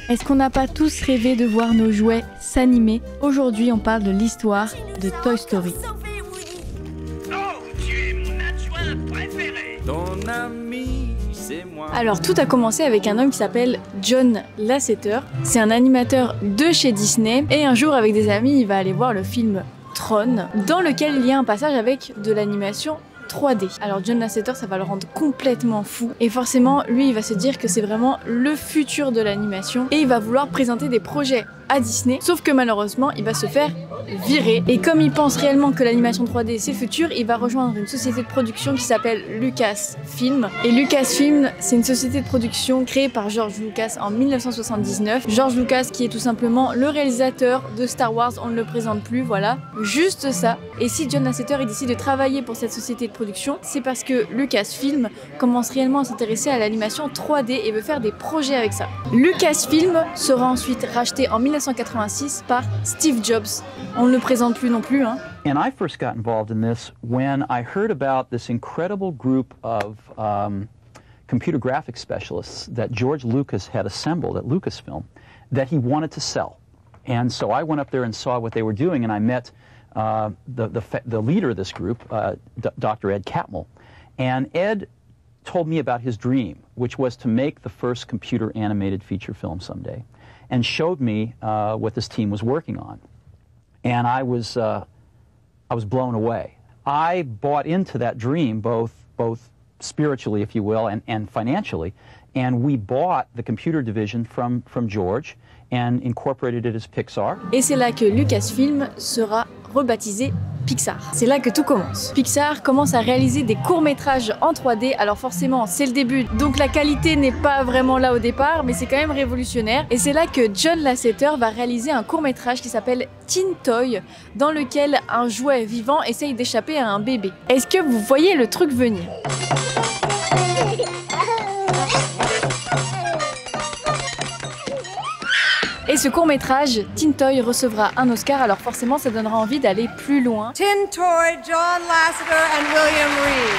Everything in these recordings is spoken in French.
Est-ce qu'on n'a pas tous rêvé de voir nos jouets s'animer? Aujourd'hui, on parle de l'histoire de Toy Story. Oh, tu es mon adjoint préféré. Ton ami, c'est moi. Alors, tout a commencé avec un homme qui s'appelle John Lasseter. C'est un animateur de chez Disney. Et un jour, avec des amis, il va aller voir le film Tron, dans lequel il y a un passage avec de l'animation 3D. Alors John Lasseter, ça va le rendre complètement fou et forcément lui il va se dire que c'est vraiment le futur de l'animation et il va vouloir présenter des projets à Disney, sauf que malheureusement il va se faire virer et comme il pense réellement que l'animation 3D c'est le futur, il va rejoindre une société de production qui s'appelle Lucasfilm. Et Lucasfilm, c'est une société de production créée par George Lucas en 1979. George Lucas qui est tout simplement le réalisateur de Star Wars, on ne le présente plus, voilà, juste ça. Et si John Lasseter il décide de travailler pour cette société de production, c'est parce que Lucasfilm commence réellement à s'intéresser à l'animation 3D et veut faire des projets avec ça. Lucasfilm sera ensuite racheté en 1986 par Steve Jobs. On ne le présente plus non plus, hein. And I first got involved in this when I heard about this incredible group of computer graphics specialists that George Lucas had assembled at Lucasfilm that he wanted to sell. And so I went up there and saw what they were doing, and I met the leader of this group, Dr. Ed Catmull. And Ed told me about his dream, which was to make the first computer animated feature film someday, and showed me what this team was working on. And I was blown away. I bought into that dream, both spiritually, if you will, and financially. And we bought the computer division from George and incorporated it as Pixar. Et c'est là que Lucasfilm sera rebaptisé Pixar. C'est là que tout commence. Pixar commence à réaliser des courts-métrages en 3D, alors forcément c'est le début, donc la qualité n'est pas vraiment là au départ, mais c'est quand même révolutionnaire. Et c'est là que John Lasseter va réaliser un court-métrage qui s'appelle Teen Toy, dans lequel un jouet vivant essaye d'échapper à un bébé. Est-ce que vous voyez le truc venir? Et ce court-métrage, Teen Toy, recevra un Oscar, alors forcément ça donnera envie d'aller plus loin. Teen Toy, John Lasseter and William Reed.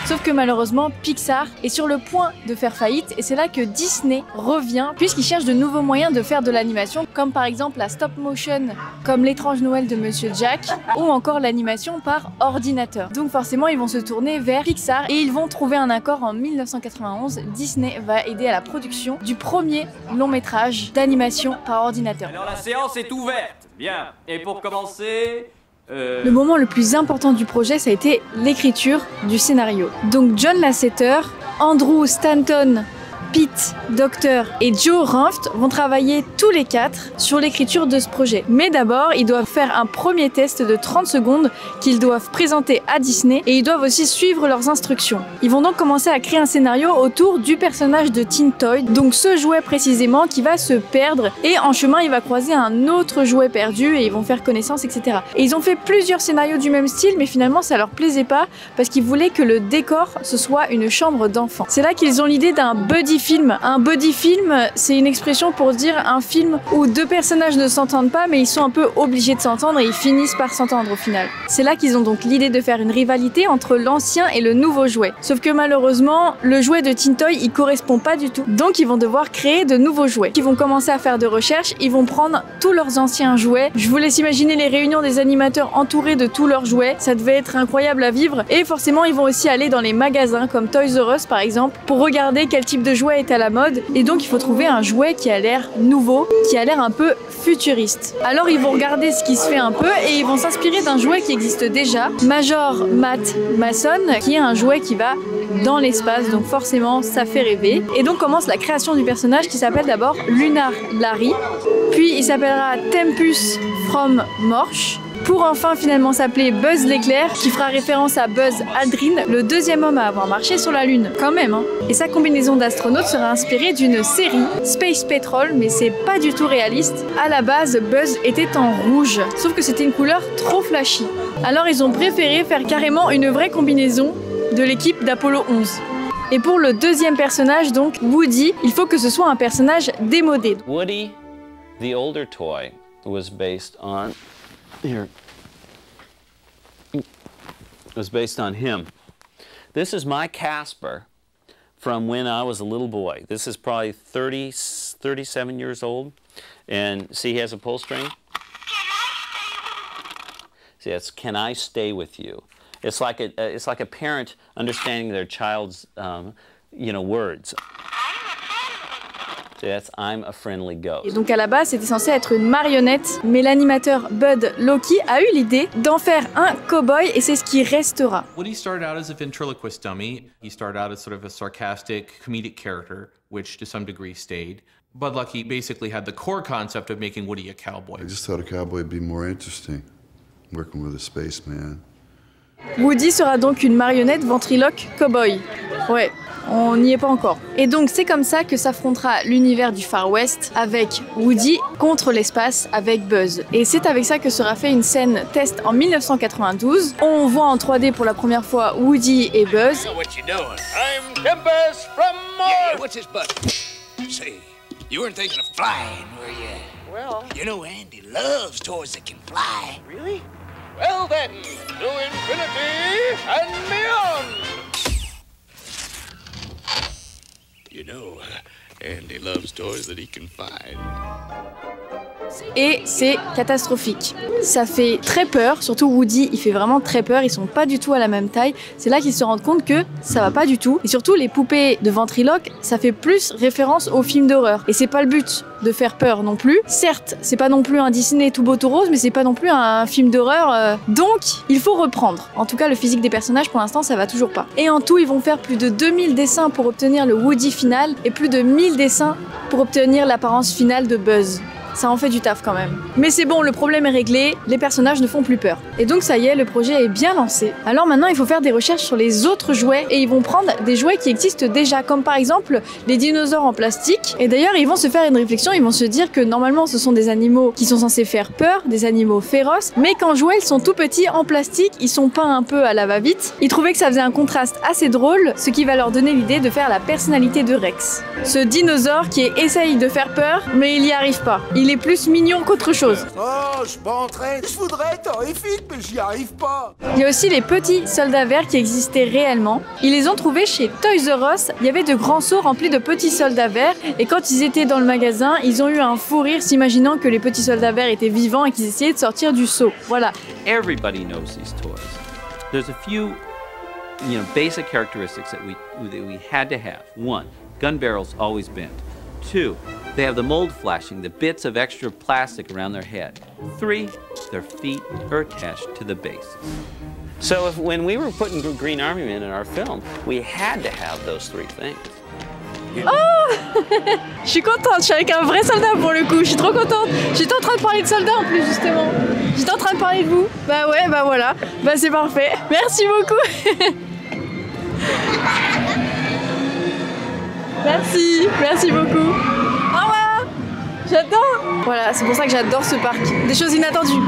Sauf que malheureusement, Pixar est sur le point de faire faillite et c'est là que Disney revient puisqu'il cherche de nouveaux moyens de faire de l'animation, comme par exemple la stop motion, comme l'étrange Noël de Monsieur Jack, ou encore l'animation par ordinateur. Donc forcément, ils vont se tourner vers Pixar et ils vont trouver un accord en 1991. Disney va aider à la production du premier long métrage d'animation par ordinateur. Alors la séance est ouverte. Bien. Et pour commencer... Le moment le plus important du projet, ça a été l'écriture du scénario. Donc John Lasseter, Andrew Stanton, Pete Docter et Joe Ranft vont travailler tous les quatre sur l'écriture de ce projet. Mais d'abord, ils doivent faire un premier test de 30 secondes qu'ils doivent présenter à Disney et ils doivent aussi suivre leurs instructions. Ils vont donc commencer à créer un scénario autour du personnage de Teen Toy, donc ce jouet précisément qui va se perdre et en chemin il va croiser un autre jouet perdu et ils vont faire connaissance, etc. Et ils ont fait plusieurs scénarios du même style mais finalement ça leur plaisait pas parce qu'ils voulaient que le décor ce soit une chambre d'enfant. C'est là qu'ils ont l'idée d'un buddy film. Un buddy film, c'est une expression pour dire un film où deux personnages ne s'entendent pas mais ils sont un peu obligés de s'entendre et ils finissent par s'entendre au final. C'est là qu'ils ont donc l'idée de faire une rivalité entre l'ancien et le nouveau jouet. Sauf que malheureusement, le jouet de Teen Toy, il correspond pas du tout. Donc ils vont devoir créer de nouveaux jouets. Ils vont commencer à faire de recherches, ils vont prendre tous leurs anciens jouets. Je vous laisse imaginer les réunions des animateurs entourés de tous leurs jouets. Ça devait être incroyable à vivre. Et forcément, ils vont aussi aller dans les magasins comme Toys R Us par exemple pour regarder quel type de jouet est à la mode. Et donc il faut trouver un jouet qui a l'air nouveau, qui a l'air un peu futuriste. Alors ils vont regarder ce qui se fait un peu et ils vont s'inspirer d'un jouet qui existe déjà, Major Matt Mason, qui est un jouet qui va dans l'espace, donc forcément ça fait rêver. Et donc commence la création du personnage qui s'appelle d'abord Lunar Larry, puis il s'appellera Tempus from Morsh, pour enfin finalement s'appeler Buzz l'éclair, qui fera référence à Buzz Aldrin, le deuxième homme à avoir marché sur la Lune, quand même, hein. Et sa combinaison d'astronaute sera inspirée d'une série, Space Patrol, mais c'est pas du tout réaliste. À la base, Buzz était en rouge, sauf que c'était une couleur trop flashy. Alors ils ont préféré faire carrément une vraie combinaison de l'équipe d'Apollo 11. Et pour le deuxième personnage, donc Woody, il faut que ce soit un personnage démodé. Woody, the older toy, was based on... Here. It was based on him. This is my Casper from when I was a little boy. This is probably 37 years old. And see, he has a pull string. See, that's "Can I stay with you?" It's like a parent understanding their child's, words. See, that's "I'm a friendly ghost." Et donc à la base, c'était censé être une marionnette, mais l'animateur Bud Locke a eu l'idée d'en faire un cow-boy et c'est ce qui restera. Woody started out as a ventriloquist dummy. He started out as sort of a sarcastic, comedic character, which to some degree stayed. Bud Locke basically had the core concept of making Woody a cowboy. I just thought a cowboy would be more interesting, working with a spaceman. Woody sera donc une marionnette ventriloque cow-boy. Ouais, on n'y est pas encore. Et donc c'est comme ça que s'affrontera l'univers du Far West avec Woody contre l'espace avec Buzz. Et c'est avec ça que sera fait une scène test en 1992. On voit en 3D pour la première fois Woody et Buzz. What you doing? I'm Tempest from Mars. Yeah, what's his butt? Say, you weren't thinking of flying, were you? Well, you know Andy loves toys that can fly. Really? Well then, to infinity and beyond! You know, Andy loves toys that he can find. Et c'est catastrophique. Ça fait très peur, surtout Woody, il fait vraiment très peur, ils sont pas du tout à la même taille. C'est là qu'ils se rendent compte que ça va pas du tout. Et surtout, les poupées de ventriloque, ça fait plus référence aux films d'horreur. Et c'est pas le but de faire peur non plus. Certes, c'est pas non plus un Disney tout beau tout rose, mais c'est pas non plus un film d'horreur. Donc, il faut reprendre. En tout cas, le physique des personnages, pour l'instant, ça va toujours pas. Et en tout, ils vont faire plus de 2000 dessins pour obtenir le Woody final et plus de 1000 dessins pour obtenir l'apparence finale de Buzz. Ça en fait du taf quand même. Mais c'est bon, le problème est réglé, les personnages ne font plus peur. Et donc ça y est, le projet est bien lancé. Alors maintenant, il faut faire des recherches sur les autres jouets et ils vont prendre des jouets qui existent déjà, comme par exemple les dinosaures en plastique. Et d'ailleurs, ils vont se faire une réflexion, ils vont se dire que normalement, ce sont des animaux qui sont censés faire peur, des animaux féroces, mais qu'en jouet, ils sont tout petits en plastique, ils sont peints un peu à la va-vite. Ils trouvaient que ça faisait un contraste assez drôle, ce qui va leur donner l'idée de faire la personnalité de Rex. Ce dinosaure qui essaye de faire peur, mais il n'y arrive pas. Il est plus mignon qu'autre chose. Oh, je m'entraîne, je voudrais être horrifique, mais j'y arrive pas. Il y a aussi les petits soldats verts qui existaient réellement. Ils les ont trouvés chez Toys R Us. Il y avait de grands seaux remplis de petits soldats verts. Et quand ils étaient dans le magasin, ils ont eu un fou rire s'imaginant que les petits soldats verts étaient vivants et qu'ils essayaient de sortir du seau. Voilà. Everybody knows these toys. There's a few, basic characteristics that we had to have. One, gun barrels always bent. Two, they have the mold flashing, the bits of extra plastic around their head. Three, their feet are attached to the bases. So when we were putting Green Army Men in our film, we had to have those three things. Oh je suis contente, je suis avec un vrai soldat pour le coup, je suis trop contente. J'étais en train de parler de soldats en plus justement. J'étais en train de parler de vous. Bah ouais, bah voilà. Bah c'est parfait. Merci beaucoup. Merci beaucoup. Au revoir. J'adore. Voilà, c'est pour ça que j'adore ce parc. Des choses inattendues.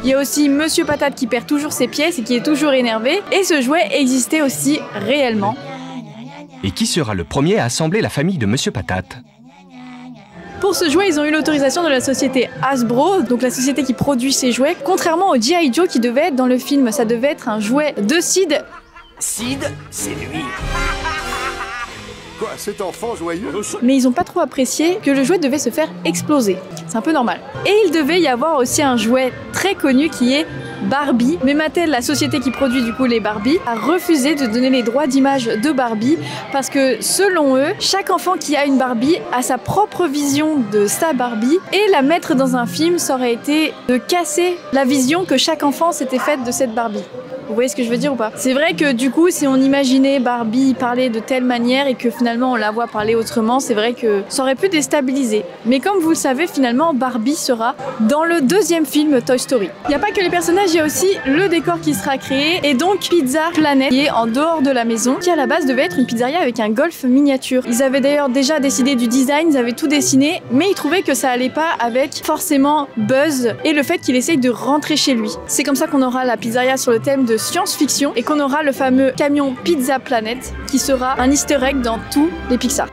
Il y a aussi Monsieur Patate qui perd toujours ses pièces et qui est toujours énervé. Et ce jouet existait aussi réellement. Et qui sera le premier à assembler la famille de Monsieur Patate? Pour ce jouet, ils ont eu l'autorisation de la société Hasbro, donc la société qui produit ces jouets. Contrairement au G.I. Joe qui devait être dans le film, ça devait être un jouet de Sid. Sid, c'est lui. Quoi, cet enfant joyeux? Mais ils n'ont pas trop apprécié que le jouet devait se faire exploser. C'est un peu normal. Et il devait y avoir aussi un jouet très connu qui est Barbie. Mais Mattel, la société qui produit du coup les Barbie, a refusé de donner les droits d'image de Barbie parce que selon eux, chaque enfant qui a une Barbie a sa propre vision de sa Barbie et la mettre dans un film, ça aurait été de casser la vision que chaque enfant s'était faite de cette Barbie. Vous voyez ce que je veux dire ou pas? C'est vrai que du coup, si on imaginait Barbie parler de telle manière et que finalement on la voit parler autrement, c'est vrai que ça aurait pu déstabiliser. Mais comme vous le savez, finalement, Barbie sera dans le deuxième film Toy Story. Il n'y a pas que les personnages, il y a aussi le décor qui sera créé et donc Pizza Planet qui est en dehors de la maison, qui à la base devait être une pizzeria avec un golf miniature. Ils avaient d'ailleurs déjà décidé du design, ils avaient tout dessiné, mais ils trouvaient que ça allait pas avec forcément Buzz et le fait qu'il essaye de rentrer chez lui. C'est comme ça qu'on aura la pizzeria sur le thème de science-fiction et qu'on aura le fameux camion Pizza Planet qui sera un easter egg dans tous les Pixar.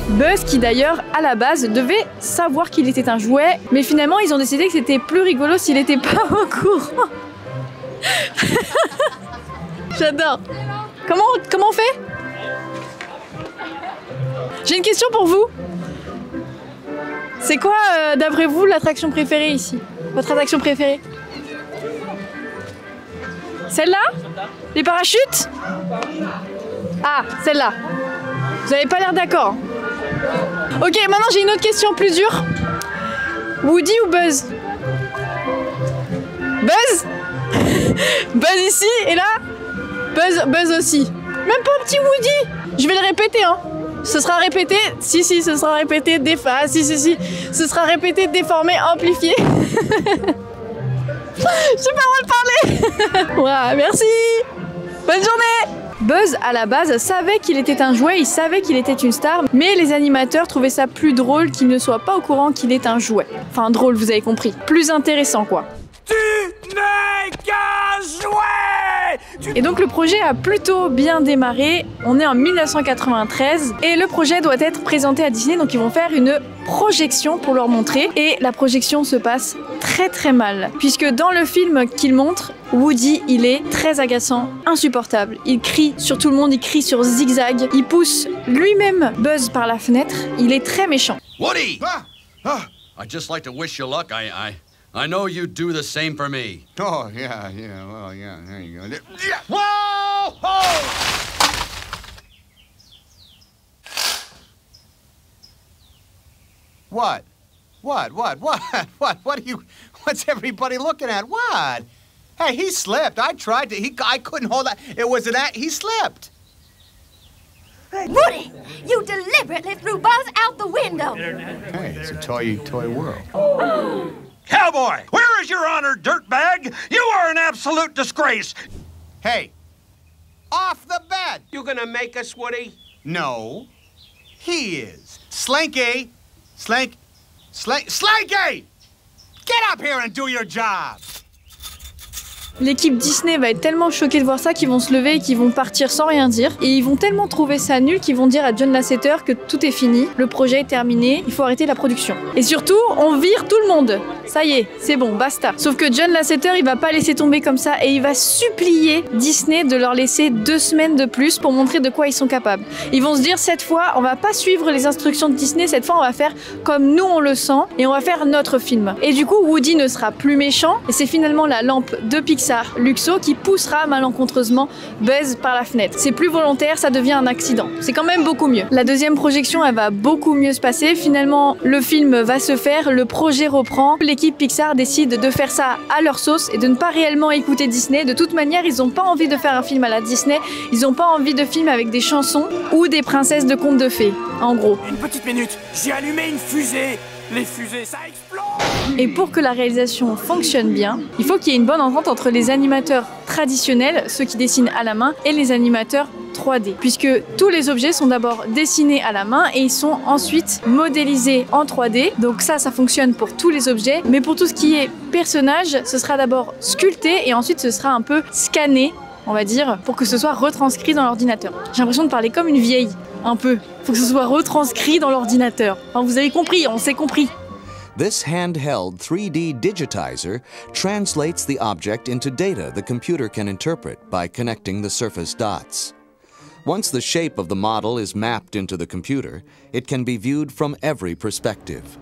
Buzz qui d'ailleurs à la base devait savoir qu'il était un jouet, mais finalement ils ont décidé que c'était plus rigolo s'il n'était pas au courant. J'adore. Comment on fait? J'ai une question pour vous. C'est quoi, d'après vous, l'attraction préférée ici? Votre attraction préférée? Celle-là? Les parachutes? Ah, celle-là. Vous n'avez pas l'air d'accord. Ok, maintenant j'ai une autre question plus dure. Woody ou Buzz? Buzz? Buzz ici, et là? Buzz aussi. Même pas un petit Woody. Je vais le répéter, hein. Ce sera répété. Si, ce sera répété, si. Ce sera répété, déformé, amplifié. Je sais pas mal parler. Voilà, merci. Bonne journée. Buzz, à la base, savait qu'il était un jouet, il savait qu'il était une star, mais les animateurs trouvaient ça plus drôle qu'il ne soit pas au courant qu'il est un jouet. Enfin, drôle, vous avez compris. Plus intéressant, quoi. Tu n'es qu'un jouet! Et donc le projet a plutôt bien démarré, on est en 1993 et le projet doit être présenté à Disney, donc ils vont faire une projection pour leur montrer et la projection se passe très mal puisque dans le film qu'ils montrent, Woody il est très agaçant, insupportable, il crie sur tout le monde, il crie sur Zigzag, il pousse lui-même Buzz par la fenêtre, il est très méchant. Woody! I'd just like to wish you luck. I know you'd do the same for me. Oh, yeah, well, yeah, there you go. Whoa! What? What are you, what's everybody looking at? What? Hey, he slipped. I tried to, I couldn't hold that. It was he slipped. Woody, you deliberately threw Buzz out the window. Hey, it's a toy world. Cowboy, where is your honor, dirtbag? You are an absolute disgrace. Hey, off the bed. You gonna make us, Woody? No, he is. Slinky! Slinky! Get up here and do your job! L'équipe Disney va être tellement choquée de voir ça qu'ils vont se lever et qu'ils vont partir sans rien dire. Et ils vont tellement trouver ça nul qu'ils vont dire à John Lasseter que tout est fini, le projet est terminé, il faut arrêter la production. Et surtout, on vire tout le monde. Ça y est, c'est bon, basta. Sauf que John Lasseter, il va pas laisser tomber comme ça et il va supplier Disney de leur laisser 2 semaines de plus pour montrer de quoi ils sont capables. Ils vont se dire, cette fois, on va pas suivre les instructions de Disney, cette fois on va faire comme nous on le sent et on va faire notre film. Et du coup, Woody ne sera plus méchant et c'est finalement la lampe de Pixar Luxo qui poussera malencontreusement Buzz par la fenêtre. C'est plus volontaire, ça devient un accident. C'est quand même beaucoup mieux. La deuxième projection, elle va beaucoup mieux se passer. Finalement, le film va se faire, le projet reprend. L'équipe Pixar décide de faire ça à leur sauce et de ne pas réellement écouter Disney. De toute manière, ils n'ont pas envie de faire un film à la Disney. Ils n'ont pas envie de film avec des chansons ou des princesses de contes de fées, en gros. Une petite minute, j'ai allumé une fusée. Les fusées, ça explose! Et pour que la réalisation fonctionne bien, il faut qu'il y ait une bonne entente entre les animateurs traditionnels, ceux qui dessinent à la main, et les animateurs 3D. Puisque tous les objets sont d'abord dessinés à la main et ils sont ensuite modélisés en 3D. Donc ça fonctionne pour tous les objets. Mais pour tout ce qui est personnage, ce sera d'abord sculpté et ensuite ce sera un peu scanné, on va dire, pour que ce soit retranscrit dans l'ordinateur. J'ai l'impression de parler comme une vieille. Un peu. Faut que ce soit retranscrit dans l'ordinateur. Enfin, vous avez compris, on s'est compris. This handheld 3D digitizer translates the object into data the computer can interpret by connecting the surface dots. Once the shape of the model is mapped into the computer, it can be viewed from every perspective.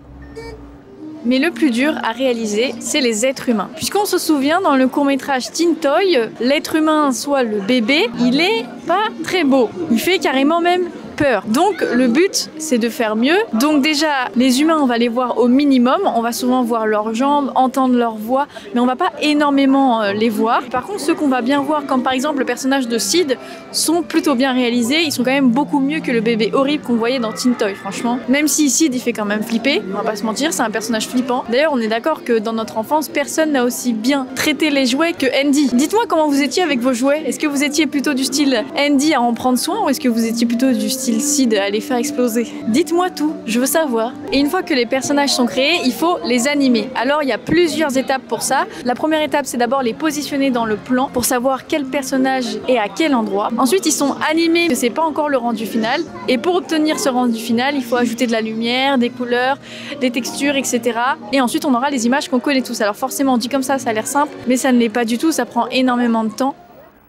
Mais le plus dur à réaliser, c'est les êtres humains. Puisqu'on se souvient, dans le court-métrage Teen Toy, l'être humain, soit le bébé, il est pas très beau. Il fait carrément même peur. Donc le but, c'est de faire mieux. Donc déjà, les humains, on va les voir au minimum. On va souvent voir leurs jambes, entendre leur voix, mais on va pas énormément les voir. Par contre, ceux qu'on va bien voir, comme par exemple le personnage de Sid, sont plutôt bien réalisés. Ils sont quand même beaucoup mieux que le bébé horrible qu'on voyait dans Teen Toy, franchement. Même si Sid, il fait quand même flipper, on va pas se mentir, c'est un personnage flippant. D'ailleurs, on est d'accord que dans notre enfance, personne n'a aussi bien traité les jouets que Andy. Dites-moi comment vous étiez avec vos jouets. Est-ce que vous étiez plutôt du style Andy à en prendre soin ou est-ce que vous étiez plutôt du style Sid à les faire exploser? Dites-moi tout, je veux savoir. Et une fois que les personnages sont créés, il faut les animer. Alors il y a plusieurs étapes pour ça. La première étape, c'est d'abord les positionner dans le plan pour savoir quel personnage est à quel endroit. Ensuite, ils sont animés, mais c'est pas encore le rendu final. Et pour obtenir ce rendu final, il faut ajouter de la lumière, des couleurs, des textures, etc. Et ensuite, on aura les images qu'on connaît tous. Alors forcément, on dit comme ça a l'air simple, mais ça ne l'est pas du tout, ça prend énormément de temps.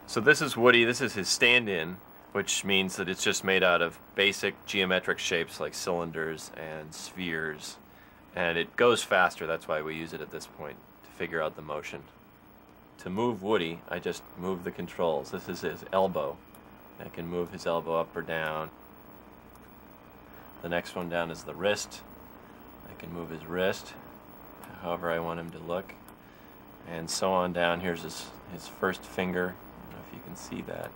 So this is Woody, this is his stand-in, which means that it's just made out of basic geometric shapes like cylinders and spheres. And it goes faster, that's why we use it at this point, to figure out the motion. To move Woody, I just move the controls. This is his elbow. I can move his elbow up or down. The next one down is the wrist. I can move his wrist however I want him to look. And so on down. Here's his first finger. I don't know if you can see that.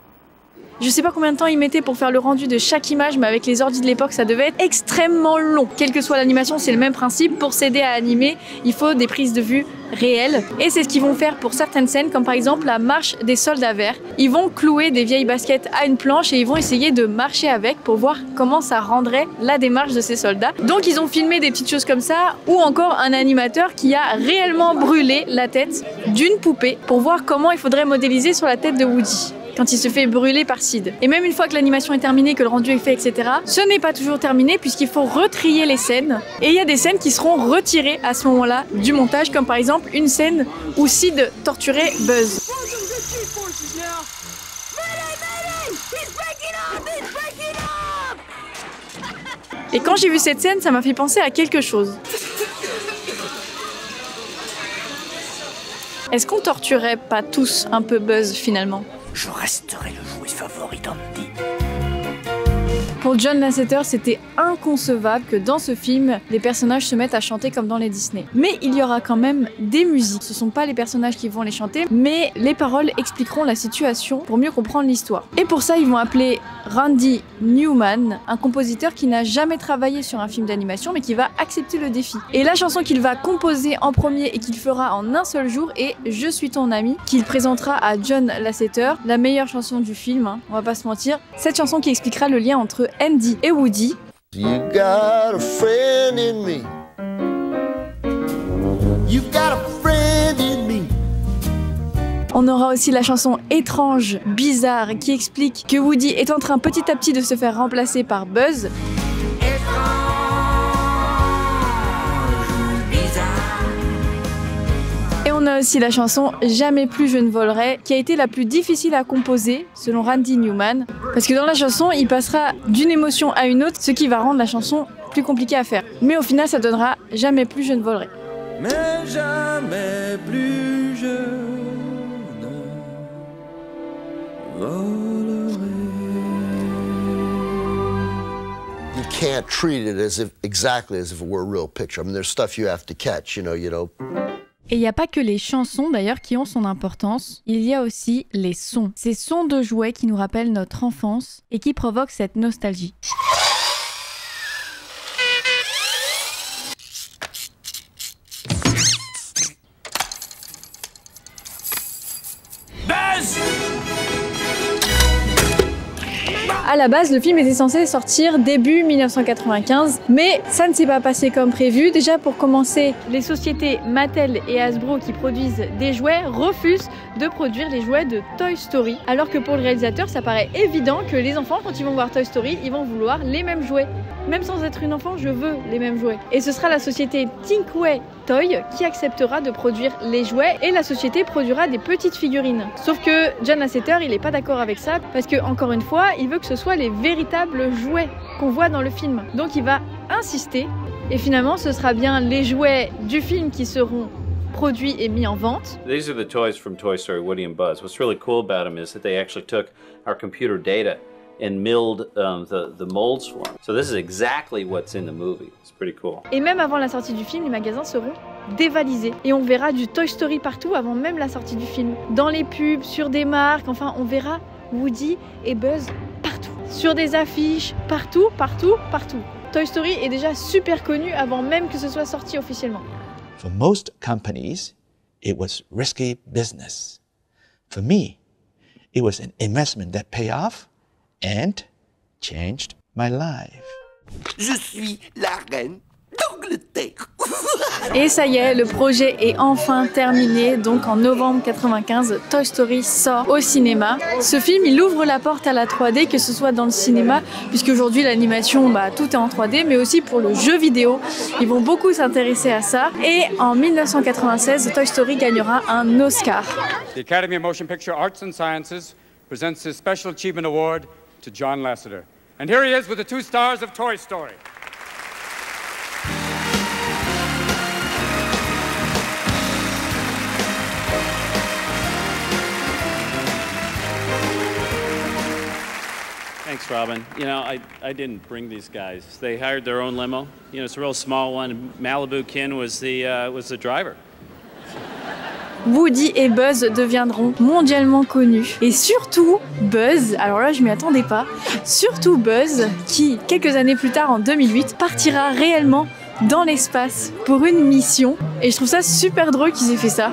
Je sais pas combien de temps ils mettaient pour faire le rendu de chaque image, mais avec les ordi de l'époque, ça devait être extrêmement long. Quelle que soit l'animation, c'est le même principe. Pour s'aider à animer, il faut des prises de vue réelles. Et c'est ce qu'ils vont faire pour certaines scènes, comme par exemple la marche des soldats verts. Ils vont clouer des vieilles baskets à une planche et ils vont essayer de marcher avec pour voir comment ça rendrait la démarche de ces soldats. Donc ils ont filmé des petites choses comme ça, ou encore un animateur qui a réellement brûlé la tête d'une poupée pour voir comment il faudrait modéliser sur la tête de Woody quand il se fait brûler par Sid. Et même une fois que l'animation est terminée, que le rendu est fait, etc., ce n'est pas toujours terminé puisqu'il faut retrier les scènes. Et il y a des scènes qui seront retirées à ce moment-là du montage, comme par exemple une scène où Sid torturait Buzz. Et quand j'ai vu cette scène, ça m'a fait penser à quelque chose. Est-ce qu'on torturerait pas tous un peu Buzz finalement ? Je resterai le jouet favori d'Andy. Pour John Lasseter, c'était inconcevable que dans ce film, les personnages se mettent à chanter comme dans les Disney. Mais il y aura quand même des musiques. Ce sont pas les personnages qui vont les chanter, mais les paroles expliqueront la situation pour mieux comprendre l'histoire. Et pour ça, ils vont appeler Randy Newman, un compositeur qui n'a jamais travaillé sur un film d'animation, mais qui va accepter le défi. Et la chanson qu'il va composer en premier et qu'il fera en un seul jour est « Je suis ton ami », qu'il présentera à John Lasseter, la meilleure chanson du film, hein, on va pas se mentir. Cette chanson qui expliquera le lien entre Andy et Woody. You got a friend in me. You got a friend in me. On aura aussi la chanson étrange, bizarre, qui explique que Woody est en train petit à petit de se faire remplacer par Buzz. Et on a aussi la chanson Jamais plus je ne volerai, qui a été la plus difficile à composer, selon Randy Newman, parce que dans la chanson, il passera d'une émotion à une autre, ce qui va rendre la chanson plus compliquée à faire. Mais au final, ça donnera Jamais plus je ne volerai. Mais jamais plus je ne volerai. You can't treat it as if exactly as if it were a real picture. I mean, there's stuff you have to catch, you know. Et il n'y a pas que les chansons d'ailleurs qui ont son importance, il y a aussi les sons. Ces sons de jouets qui nous rappellent notre enfance et qui provoquent cette nostalgie. Buzz! À la base, le film était censé sortir début 1995, mais ça ne s'est pas passé comme prévu. Déjà, pour commencer, les sociétés Mattel et Hasbro qui produisent des jouets refusent de produire les jouets de Toy Story, alors que pour le réalisateur, ça paraît évident que les enfants, quand ils vont voir Toy Story, ils vont vouloir les mêmes jouets. Même sans être une enfant, je veux les mêmes jouets. Et ce sera la société Tinkway Toy qui acceptera de produire les jouets et la société produira des petites figurines. Sauf que John Lasseter, il n'est pas d'accord avec ça parce que, encore une fois, il veut que ce soit les véritables jouets qu'on voit dans le film. Donc il va insister et finalement ce sera bien les jouets du film qui seront produits et mis en vente. These are the toys from Toy Story, Woody and Buzz. What's really cool about them is that they actually took our computer data and milled the molds for them. So this is exactly what's in the movie. It's pretty cool. Et même avant la sortie du film, les magasins seront dévalisés. Et on verra du Toy Story partout avant même la sortie du film. Dans les pubs, sur des marques, enfin on verra Woody et Buzz partout. Sur des affiches, partout, partout, partout. Toy Story est déjà super connu avant même que ce soit sorti officiellement. For most companies, it was risky business. For me, it was an investment that paid off and changed my life. Je suis la reine d'Angleterre. Et ça y est, le projet est enfin terminé. Donc en novembre 95, Toy Story sort au cinéma. Ce film, il ouvre la porte à la 3D, que ce soit dans le cinéma, puisque aujourd'hui l'animation, tout est en 3D, mais aussi pour le jeu vidéo. Ils vont beaucoup s'intéresser à ça. Et en 1996, Toy Story gagnera un Oscar. The Academy of Motion Picture Arts and Sciences presents this Special Achievement Award to John Lasseter. And here he is with the 2 stars of Toy Story. Thanks, Robin. You know, I didn't bring these guys. They hired their own limo. You know, it's a real small one. Malibu Kin was the driver. Woody et Buzz deviendront mondialement connus. Et surtout Buzz, alors là je m'y attendais pas, surtout Buzz qui, quelques années plus tard en 2008, partira réellement dans l'espace pour une mission. Et je trouve ça super drôle qu'ils aient fait ça.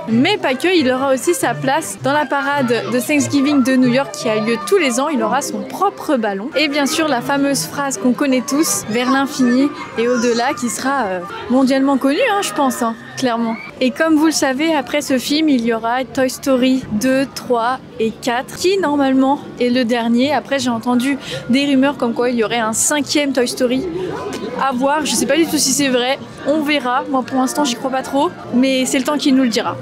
Mais pas que, il aura aussi sa place dans la parade de Thanksgiving de New York qui a lieu tous les ans. Il aura son propre ballon. Et bien sûr la fameuse phrase qu'on connaît tous, vers l'infini et au-delà, qui sera mondialement connue, je pense, clairement. Et comme vous le savez, après ce film, il y aura Toy Story 2, 3 et 4, qui normalement est le dernier. Après, j'ai entendu des rumeurs comme quoi il y aurait un 5e Toy Story. À voir, je sais pas du tout si c'est vrai, on verra. Moi pour l'instant j'y crois pas trop, mais c'est le temps qui nous le dira.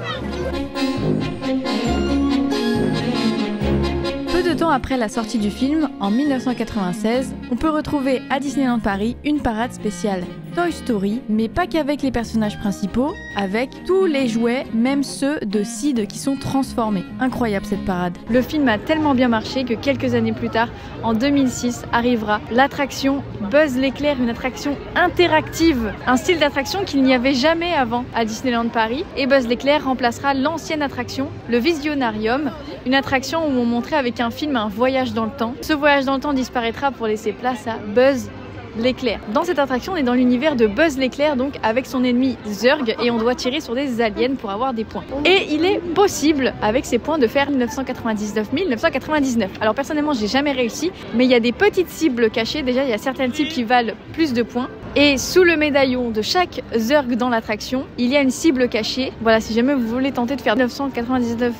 Peu de temps après la sortie du film, en 1996, on peut retrouver à Disneyland Paris une parade spéciale Toy Story, mais pas qu'avec les personnages principaux, avec tous les jouets, même ceux de Sid qui sont transformés. Incroyable cette parade. Le film a tellement bien marché que quelques années plus tard, en 2006, arrivera l'attraction Buzz l'éclair, une attraction interactive, un style d'attraction qu'il n'y avait jamais avant à Disneyland Paris. Et Buzz l'éclair remplacera l'ancienne attraction, le Visionarium, une attraction où on montrait avec un film un voyage dans le temps. Ce voyage dans le temps disparaîtra pour laisser place à Buzz l'éclair. Dans cette attraction, on est dans l'univers de Buzz l'éclair, donc avec son ennemi Zurg, et on doit tirer sur des aliens pour avoir des points. Et il est possible, avec ces points, de faire 1999. Alors personnellement, j'ai jamais réussi, mais il y a des petites cibles cachées. Déjà, il y a certaines cibles qui valent plus de points. Et sous le médaillon de chaque Zurg dans l'attraction, il y a une cible cachée. Voilà, si jamais vous voulez tenter de faire 1999.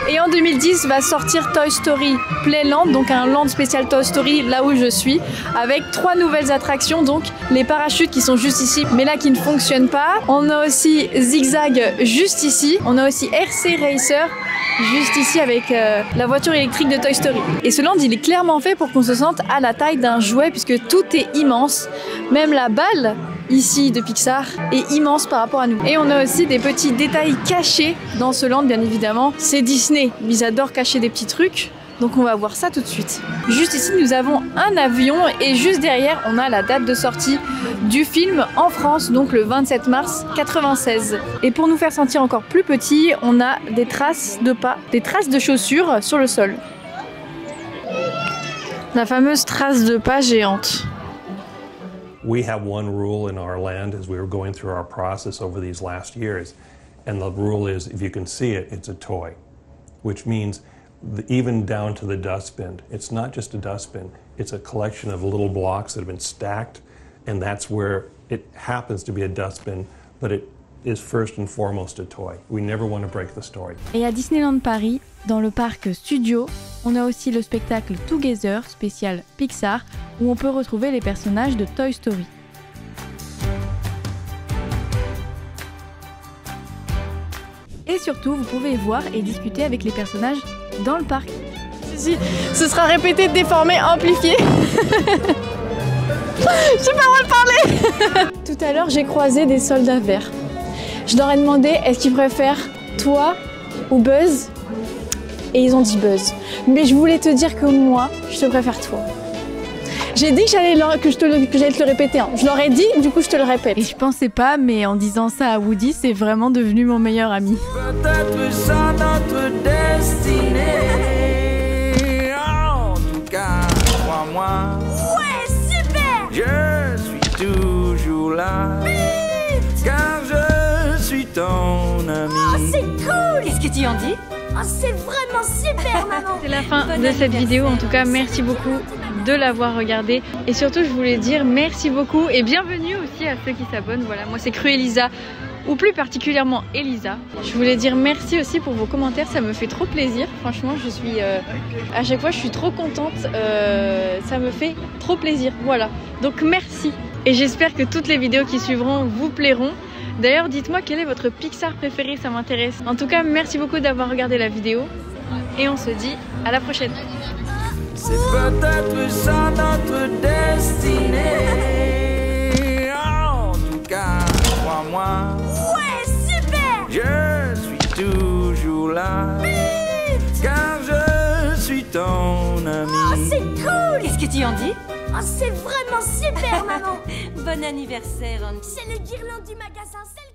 Et en 2010 va sortir Toy Story Playland, donc un land spécial Toy Story là où je suis, avec 3 nouvelles attractions, donc les parachutes qui sont juste ici, mais là qui ne fonctionnent pas. On a aussi Zigzag juste ici. On a aussi RC Racer juste ici avec la voiture électrique de Toy Story. Et ce land, il est clairement fait pour qu'on se sente à la taille d'un jouet, puisque tout est immense. Même la balle ici de Pixar est immense par rapport à nous. Et on a aussi des petits détails cachés dans ce land, bien évidemment. C'est Disney, ils adorent cacher des petits trucs. Donc on va voir ça tout de suite. Juste ici, nous avons un avion et juste derrière, on a la date de sortie du film en France, donc le 27 mars 96. Et pour nous faire sentir encore plus petits, on a des traces de pas, des traces de chaussures sur le sol. La fameuse trace de pas géante. We have one rule in our land as we were going through our process over these last years, and the rule is if you can see it, it's a toy, which means even down to the dustbin. It's not just a dustbin, it's a collection of little blocks that have been stacked, and that's where it happens to be a dustbin, but it is first and foremost a toy. We never want to break the story. Et à Disneyland Paris, dans le parc Studio, on a aussi le spectacle Together, spécial Pixar, où on peut retrouver les personnages de Toy Story. Et surtout, vous pouvez voir et discuter avec les personnages dans le parc. Ce sera répété, déformé, amplifié. J'ai pas le droit de parler. Tout à l'heure, j'ai croisé des soldats verts. Je leur ai demandé est-ce qu'ils préfèrent toi ou Buzz, et ils ont dit Buzz. Mais je voulais te dire que moi, je te préfère toi. J'ai dit que j'allais te le répéter. Je leur ai dit, du coup je te le répète. Et je pensais pas, mais en disant ça à Woody, c'est vraiment devenu mon meilleur ami. Peut-être ça notre destinée. En tout cas, crois-moi. Ouais, super! Je suis toujours là. Car je suis ton ami. Oh, c'est cool! Qu'est-ce que tu en dis? Oh, c'est vraiment super, maman! C'est la fin de cette vidéo. En tout cas, merci beaucoup de l'avoir regardé. Et surtout, je voulais dire merci beaucoup et bienvenue aussi à ceux qui s'abonnent. Voilà, moi c'est Cruelisa, ou plus particulièrement Elisa. Je voulais dire merci aussi pour vos commentaires, ça me fait trop plaisir. Franchement, je suis à chaque fois je suis trop contente, ça me fait trop plaisir. Voilà, donc merci. Et j'espère que toutes les vidéos qui suivront vous plairont. D'ailleurs, dites-moi quel est votre Pixar préféré, ça m'intéresse. En tout cas, merci beaucoup d'avoir regardé la vidéo et on se dit à la prochaine. C'est peut-être ça notre destinée. En tout cas, crois-moi. Ouais, super! Je suis toujours là. Car je suis ton ami. Oh, c'est cool! Qu'est-ce que tu en dis? Oh, c'est vraiment super, maman! Bon anniversaire, Anne. C'est le guirlande du magasin, celle